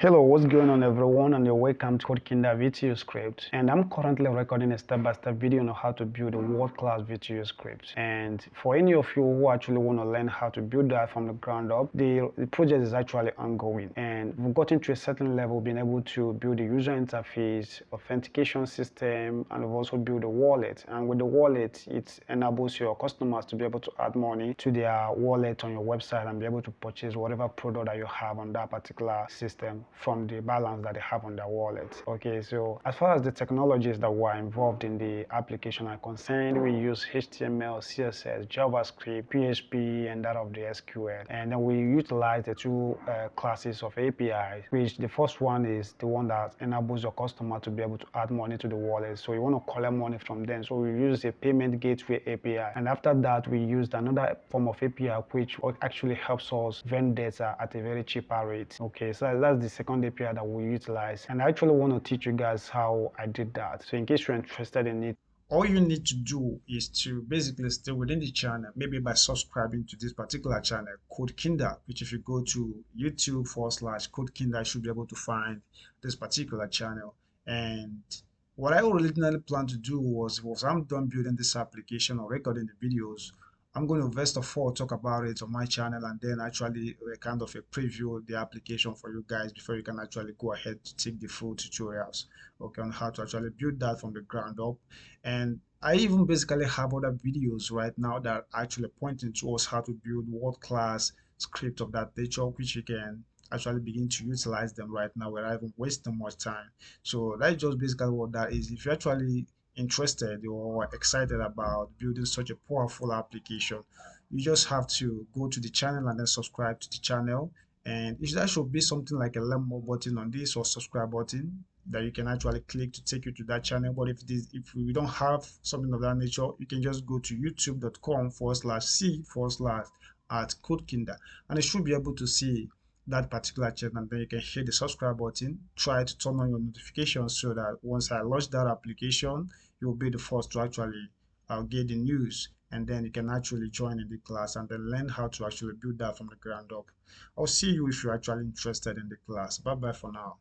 Hello, what's going on everyone, and you're welcome to CodeKinder VTU script. And I'm currently recording a step-by-step video on how to build a world-class VTU script. And for any of you who actually want to learn how to build that from the ground up, the project is actually ongoing. And we've gotten to a certain level, being able to build a user interface, authentication system, and we've also built a wallet. And with the wallet, it enables your customers to be able to add money to their wallet on your website and be able to purchase whatever product that you have on that particular system from the balance that they have on their wallet. Okay, so as far as the technologies that were involved in the application are concerned, we use HTML, CSS, JavaScript, PHP, and that of the SQL. And then we utilize the two classes of APIs, which the first one is the one that enables your customer to be able to add money to the wallet. So you want to collect money from them. So we use a payment gateway API. And after that, we used another form of API which actually helps us vend data at a very cheaper rate. Okay, so that's the second API that we utilize. And I actually want to teach you guys how I did that. So in case you're interested in it, all you need to do is to basically stay within the channel, maybe by subscribing to this particular channel, Code Kinder, which if you go to YouTube/Code Kinder, you should be able to find this particular channel. And what I originally planned to do was I'm done building this application or recording the videos, I'm going to first of all talk about it on my channel and then actually kind of a preview the application for you guys before you can actually go ahead to take the full tutorials, okay, on how to actually build that from the ground up. And I even basically have other videos right now that are actually pointing towards how to build world-class script of that nature, which you can actually begin to utilize them right now without even wasting much time. So that's just basically what that is. If you're actually interested or excited about building such a powerful application, you just have to go to the channel and then subscribe to the channel. And that should be something like a learn more button on this or subscribe button that you can actually click to take you to that channel. But if we don't have something of that nature, you can just go to youtube.com/c/at CodeKinder, and you should be able to see that particular channel, and then you can hit the subscribe button. Try to turn on your notifications so that once I launch that application, you'll be the first to actually get the news, and then you can actually join in the class and then learn how to actually build that from the ground up. I'll see you if you're actually interested in the class. Bye bye for now.